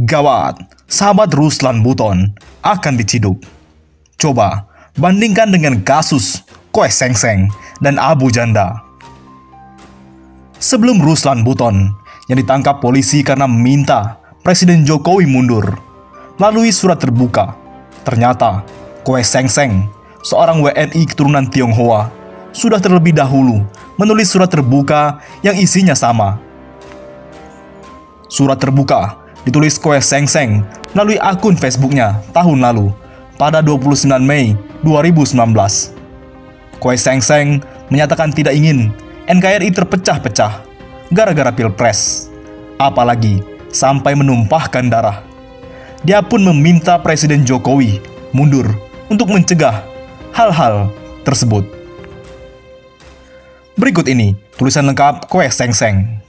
Gawat, sahabat Ruslan Buton akan diciduk. Coba bandingkan dengan kasus Koe Seng Seng dan Abu Janda. Sebelum Ruslan Buton yang ditangkap polisi karena meminta Presiden Jokowi mundur melalui surat terbuka, ternyata Koe Seng Seng, seorang WNI keturunan Tionghoa, sudah terlebih dahulu menulis surat terbuka yang isinya sama. Surat terbuka ditulis Koe Seng Seng melalui akun Facebooknya tahun lalu pada 29 Mei 2019. Koe Seng Seng menyatakan tidak ingin NKRI terpecah-pecah gara-gara pilpres, apalagi sampai menumpahkan darah. Dia pun meminta Presiden Jokowi mundur untuk mencegah hal-hal tersebut. Berikut ini tulisan lengkap Koe Seng Seng.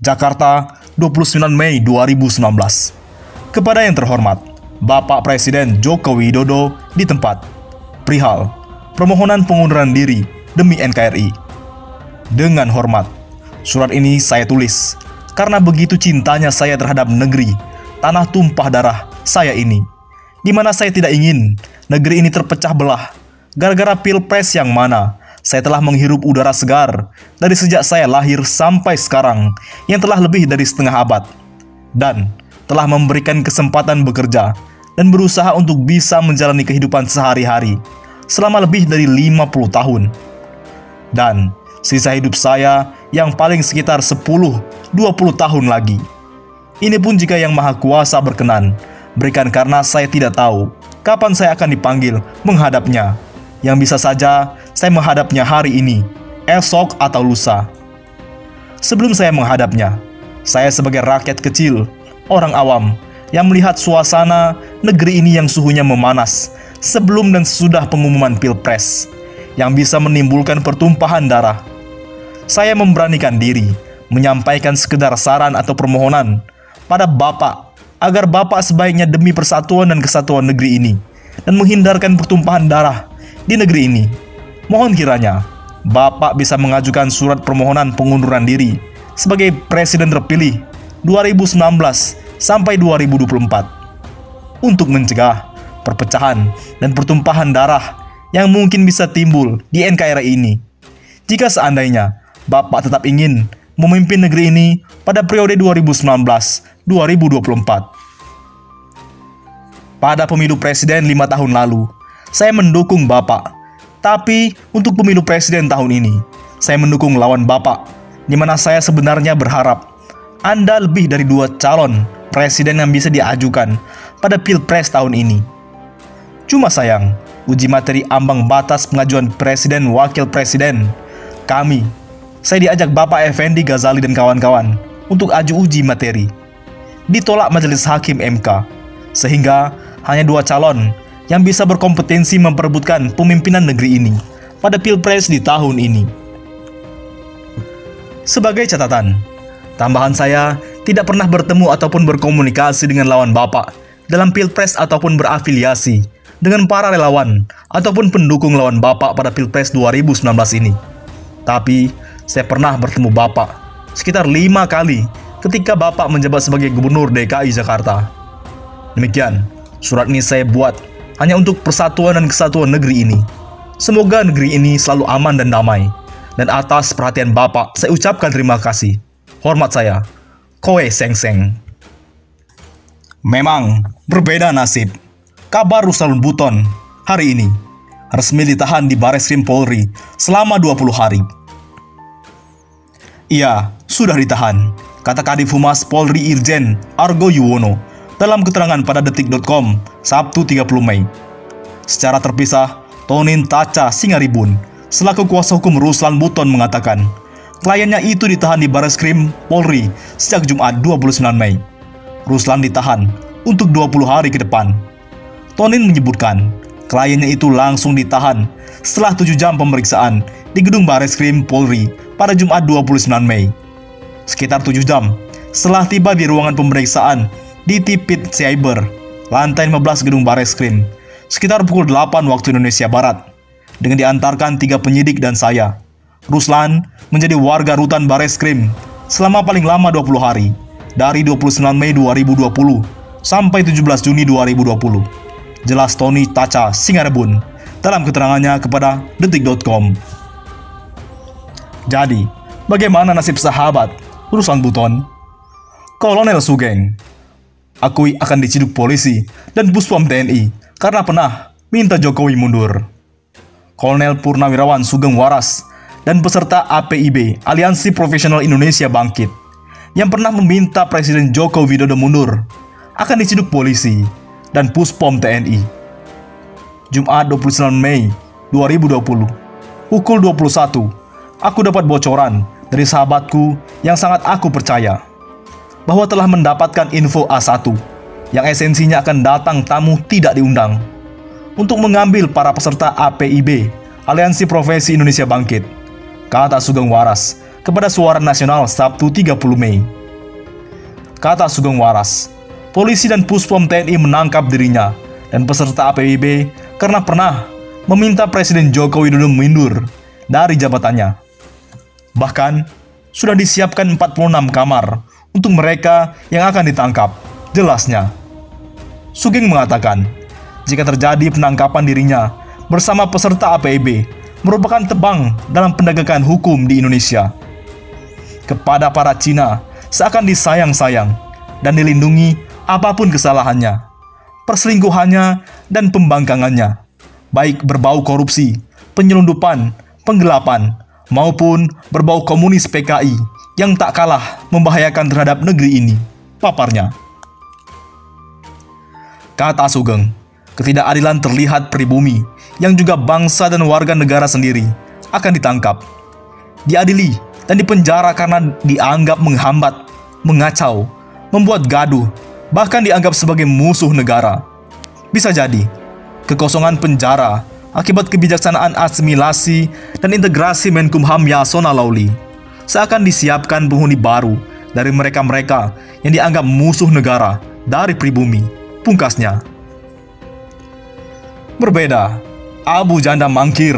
Jakarta, 29 Mei 2019. Kepada yang terhormat Bapak Presiden Joko Widodo di tempat, perihal permohonan pengunduran diri demi NKRI. Dengan hormat, surat ini saya tulis karena begitu cintanya saya terhadap negeri, tanah tumpah darah saya ini, di mana saya tidak ingin negeri ini terpecah belah gara-gara pilpres yang mana saya telah menghirup udara segar dari sejak saya lahir sampai sekarang yang telah lebih dari setengah abad, dan telah memberikan kesempatan bekerja dan berusaha untuk bisa menjalani kehidupan sehari-hari selama lebih dari 50 tahun. Dan sisa hidup saya yang paling sekitar 10-20 tahun lagi. Ini pun jika Yang Maha Kuasa berkenan, berikan, karena saya tidak tahu kapan saya akan dipanggil menghadapnya. Yang bisa saja saya menghadapnya hari ini, esok, atau lusa. Sebelum saya menghadapnya, saya sebagai rakyat kecil, orang awam, yang melihat suasana negeri ini yang suhunya memanas sebelum dan sesudah pengumuman pilpres, yang bisa menimbulkan pertumpahan darah. Saya memberanikan diri menyampaikan sekedar saran atau permohonan pada Bapak, agar Bapak sebaiknya demi persatuan dan kesatuan negeri ini, dan menghindarkan pertumpahan darah di negeri ini, mohon kiranya Bapak bisa mengajukan surat permohonan pengunduran diri sebagai Presiden terpilih 2019 sampai 2024 untuk mencegah perpecahan dan pertumpahan darah yang mungkin bisa timbul di NKRI ini. Jika seandainya Bapak tetap ingin memimpin negeri ini pada periode 2019-2024. Pada pemilu presiden 5 tahun lalu, saya mendukung Bapak. Tapi untuk pemilu presiden tahun ini, saya mendukung lawan Bapak, di mana saya sebenarnya berharap Anda lebih dari 2 calon presiden yang bisa diajukan pada pilpres tahun ini. Cuma sayang, uji materi ambang batas pengajuan presiden wakil presiden, saya diajak Bapak Effendi Ghazali dan kawan-kawan untuk aju uji materi, ditolak Majelis Hakim MK, sehingga hanya 2 calon yang bisa berkompetensi memperebutkan pemimpinan negeri ini pada pilpres di tahun ini. Sebagai catatan, tambahan, saya tidak pernah bertemu ataupun berkomunikasi dengan lawan Bapak dalam pilpres ataupun berafiliasi dengan para relawan ataupun pendukung lawan Bapak pada pilpres 2019 ini. Tapi saya pernah bertemu Bapak sekitar 5 kali ketika Bapak menjabat sebagai Gubernur DKI Jakarta. Demikian, surat ini saya buat hanya untuk persatuan dan kesatuan negeri ini. Semoga negeri ini selalu aman dan damai. Dan atas perhatian Bapak, saya ucapkan terima kasih. Hormat saya, Koe Seng Seng. Memang berbeda nasib. Kabar Ruslan Buton hari ini resmi ditahan di Bareskrim Polri selama 20 hari. Ia sudah ditahan, kata Kadif Humas Polri Irjen Argo Yuwono dalam keterangan pada detik.com Sabtu 30 Mei. Secara terpisah, Tonin Taca Singaribun selaku kuasa hukum Ruslan Buton mengatakan kliennya itu ditahan di Bareskrim Polri sejak Jumat 29 Mei. Ruslan ditahan untuk 20 hari ke depan. Tonin menyebutkan kliennya itu langsung ditahan setelah 7 jam pemeriksaan di gedung Bareskrim Polri pada Jumat 29 Mei. Sekitar 7 jam setelah tiba di ruangan pemeriksaan di Tipit Cyber, lantai 15 gedung Bareskrim, sekitar pukul 8 waktu Indonesia Barat, dengan diantarkan 3 penyidik dan saya. Ruslan menjadi warga rutan Bareskrim selama paling lama 20 hari, dari 29 Mei 2020 sampai 17 Juni 2020. Jelas Tony Taca Singarebun dalam keterangannya kepada detik.com. Jadi, bagaimana nasib sahabat Ruslan Buton? Kolonel Sugeng akui akan diciduk polisi dan Puspom TNI karena pernah minta Jokowi mundur. Kolonel Purnawirawan Sugeng Waras dan peserta APIB Aliansi Profesional Indonesia Bangkit yang pernah meminta Presiden Joko Widodo mundur akan diciduk polisi dan Puspom TNI. Jumat 29 Mei 2020 pukul 21, aku dapat bocoran dari sahabatku yang sangat aku percaya bahwa telah mendapatkan info A1 yang esensinya akan datang tamu tidak diundang untuk mengambil para peserta APIB Aliansi Profesi Indonesia Bangkit, kata Sugeng Waras kepada Suara Nasional Sabtu 30 Mei. Kata Sugeng Waras, polisi dan Puspom TNI menangkap dirinya dan peserta APIB karena pernah meminta Presiden Joko Widodo mundur dari jabatannya. Bahkan, sudah disiapkan 46 kamar untuk mereka yang akan ditangkap, jelasnya. Sugeng mengatakan, jika terjadi penangkapan dirinya bersama peserta APIB merupakan tebang dalam penegakan hukum di Indonesia. Kepada para Cina, seakan disayang-sayang dan dilindungi apapun kesalahannya, perselingkuhannya, dan pembangkangannya, baik berbau korupsi, penyelundupan, penggelapan, maupun berbau komunis PKI yang tak kalah membahayakan terhadap negeri ini, paparnya. Kata Sugeng, ketidakadilan terlihat pribumi yang juga bangsa dan warga negara sendiri akan ditangkap, diadili, dan dipenjara karena dianggap menghambat, mengacau, membuat gaduh, bahkan dianggap sebagai musuh negara. Bisa jadi, kekosongan penjara akibat kebijaksanaan asimilasi dan integrasi Menkumham Yasona Lawli seakan disiapkan penghuni baru dari mereka-mereka yang dianggap musuh negara dari pribumi, pungkasnya. Berbeda, Abu Janda mangkir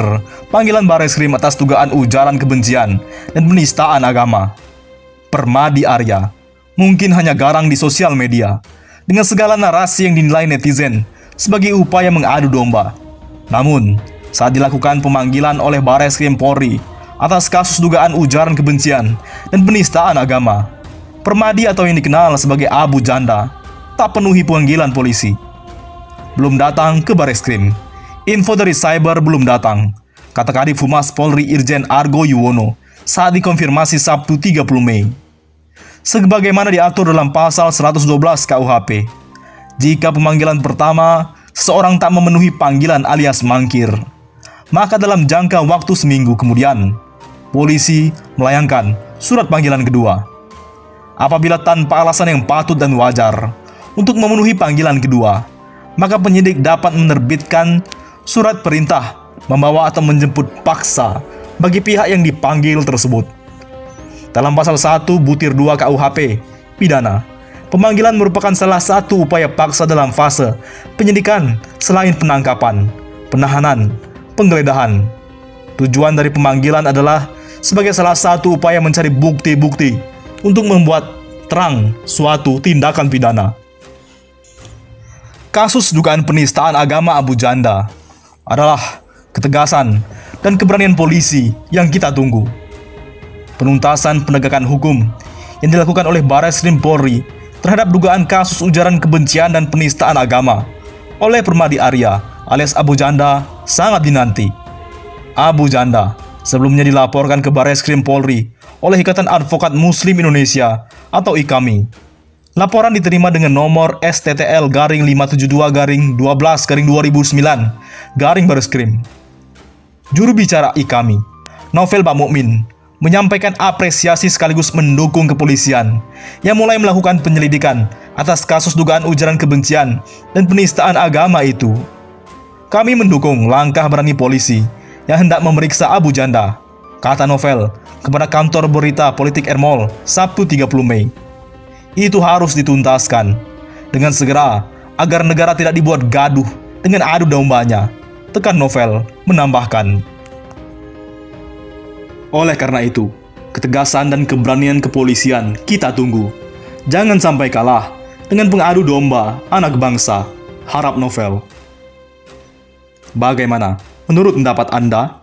panggilan Bareskrim atas dugaan ujaran kebencian dan penistaan agama. Permadi Arya mungkin hanya garang di sosial media dengan segala narasi yang dinilai netizen sebagai upaya mengadu domba. Namun, saat dilakukan pemanggilan oleh Bareskrim Polri atas kasus dugaan ujaran kebencian dan penistaan agama, Permadi atau yang dikenal sebagai Abu Janda tak penuhi panggilan polisi. Belum datang ke Bareskrim. Info dari cyber belum datang, kata Kadif Humas Polri Irjen Argo Yuwono saat dikonfirmasi Sabtu 30 Mei. Sebagaimana diatur dalam pasal 112 KUHP, jika pemanggilan pertama seseorang tak memenuhi panggilan alias mangkir, maka dalam jangka waktu seminggu kemudian, polisi melayangkan surat panggilan kedua. Apabila tanpa alasan yang patut dan wajar untuk memenuhi panggilan kedua, maka penyidik dapat menerbitkan surat perintah membawa atau menjemput paksa bagi pihak yang dipanggil tersebut. Dalam pasal 1 butir 2 KUHP pidana, pemanggilan merupakan salah satu upaya paksa dalam fase penyidikan selain penangkapan, penahanan, penggeledahan. Tujuan dari pemanggilan adalah sebagai salah satu upaya mencari bukti-bukti untuk membuat terang suatu tindakan pidana. Kasus dugaan penistaan agama Abu Janda adalah ketegasan dan keberanian polisi yang kita tunggu. Penuntasan penegakan hukum yang dilakukan oleh Bareskrim Polri terhadap dugaan kasus ujaran kebencian dan penistaan agama oleh Permadi Arya alias Abu Janda sangat dinanti. Abu Janda sebelumnya dilaporkan ke Bareskrim Polri oleh Ikatan Advokat Muslim Indonesia atau IKAMI. Laporan diterima dengan nomor STTL-572-12-2009 Bareskrim. Juru bicara IKAMI, Novel Bamukmin, menyampaikan apresiasi sekaligus mendukung kepolisian yang mulai melakukan penyelidikan atas kasus dugaan ujaran kebencian dan penistaan agama itu. Kami mendukung langkah berani polisi yang hendak memeriksa Abu Janda, kata Novel kepada kantor berita politik Ermol Sabtu 30 Mei. Itu harus dituntaskan dengan segera agar negara tidak dibuat gaduh dengan adu dombanya, tekan Novel menambahkan. Oleh karena itu, ketegasan dan keberanian kepolisian kita tunggu. Jangan sampai kalah dengan pengadu domba anak bangsa, Harap Novel. Bagaimana menurut pendapat Anda?